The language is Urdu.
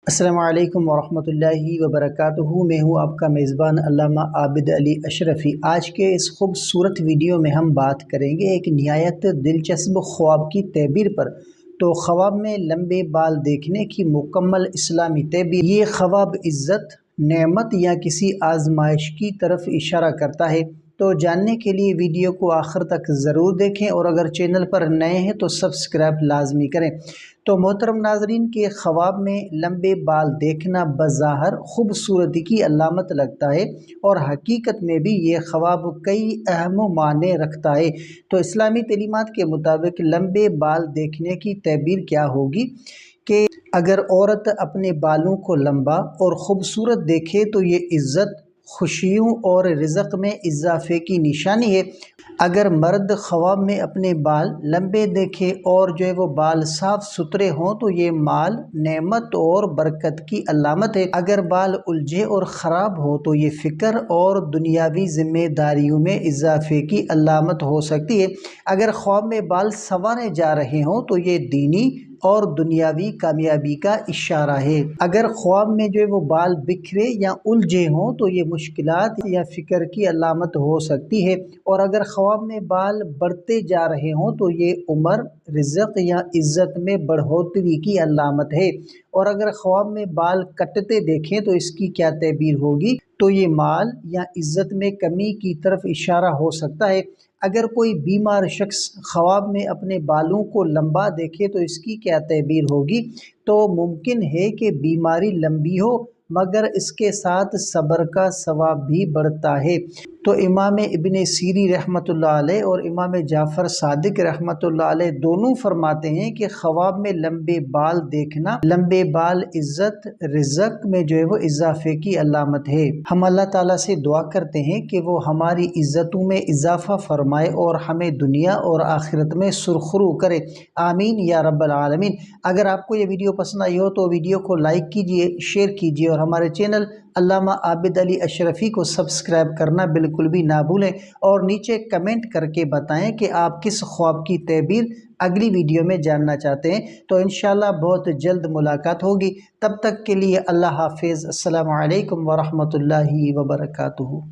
السلام علیکم ورحمۃ اللہ وبرکاتہ۔ میں ہوں آپ کا میزبان علامہ عابد علی اشرفی۔ آج کے اس خوبصورت ویڈیو میں ہم بات کریں گے ایک نہایت دلچسپ خواب کی تعبیر پر۔ تو خواب میں لمبے بال دیکھنے کی مکمل اسلامی تعبیر۔ یہ خواب عزت، نعمت یا کسی آزمائش کی طرف اشارہ کرتا ہے۔ تو جاننے کے لیے ویڈیو کو آخر تک ضرور دیکھیں، اور اگر چینل پر نئے ہیں تو سبسکرائب لازمی کریں۔ تو محترم ناظرین، کے خواب میں لمبے بال دیکھنا بظاہر خوبصورتی کی علامت لگتا ہے، اور حقیقت میں بھی یہ خواب کئی اہم معنی رکھتا ہے۔ تو اسلامی تعلیمات کے مطابق لمبے بال دیکھنے کی تعبیر کیا ہوگی کہ اگر عورت اپنے بالوں کو لمبا اور خوبصورت دیکھے تو یہ عزت، خوشیوں اور رزق میں اضافے کی نشانی ہے۔ اگر مرد خواب میں اپنے بال لمبے دیکھے اور وہ بال صاف ستھرے ہوں تو یہ مال، نعمت اور برکت کی علامت ہے۔ اگر بال الجھے اور خراب ہو تو یہ فقر اور دنیاوی ذمہ داریوں میں اضافے کی علامت ہو سکتی ہے۔ اگر خواب میں بال سنوارے جا رہے ہوں تو یہ دینی اور دنیاوی کامیابی کا اشارہ ہے۔ اگر خواب میں وہ بال بکھرے یا الجھے ہوں تو یہ مشکلات یا فقر کی علامت ہو سکتی ہے۔ اور اگر خواب میں بال بڑھتے جا رہے ہوں تو یہ عمر، رزق یا عزت میں بڑھوتری کی علامت ہے۔ اور اگر خواب میں بال کٹتے دیکھیں تو اس کی کیا تعبیر ہوگی؟ تو یہ مال یا عزت میں کمی کی طرف اشارہ ہو سکتا ہے۔ اگر کوئی بیمار شخص خواب میں اپنے بالوں کو لمبا دیکھے تو اس کی کیا تعبیر ہوگی؟ تو ممکن ہے کہ بیماری لمبی ہو، مگر اس کے ساتھ صبر کا ثواب بھی بڑھتا ہے۔ تو امام ابن سیری رحمۃ اللہ علیہ اور امام جعفر صادق رحمۃ اللہ علیہ دونوں فرماتے ہیں کہ خواب میں لمبے بال دیکھنا، لمبے بال عزت، رزق میں وہ اضافے کی علامت ہے۔ ہم اللہ تعالیٰ سے دعا کرتے ہیں کہ وہ ہماری عزتوں میں اضافہ فرمائے اور ہمیں دنیا اور آخرت میں سرخرو کرے، آمین یا رب العالمین۔ اگر آپ کو یہ ویڈیو پسند آئی ہو تو ویڈیو کو لائک کیجئے، شیئر کیجئے، اور ہمارے چینل علامہ عابد علی اشرفی کو سبسکرائب کرنا بالکل بھی نہ بھولیں، اور نیچے کمنٹ کر کے بتائیں کہ آپ کس خواب کی تعبیر اگلی ویڈیو میں جاننا چاہتے ہیں۔ تو انشاءاللہ بہت جلد ملاقات ہوگی۔ تب تک کے لیے اللہ حافظ۔ السلام علیکم ورحمۃ اللہ وبرکاتہ۔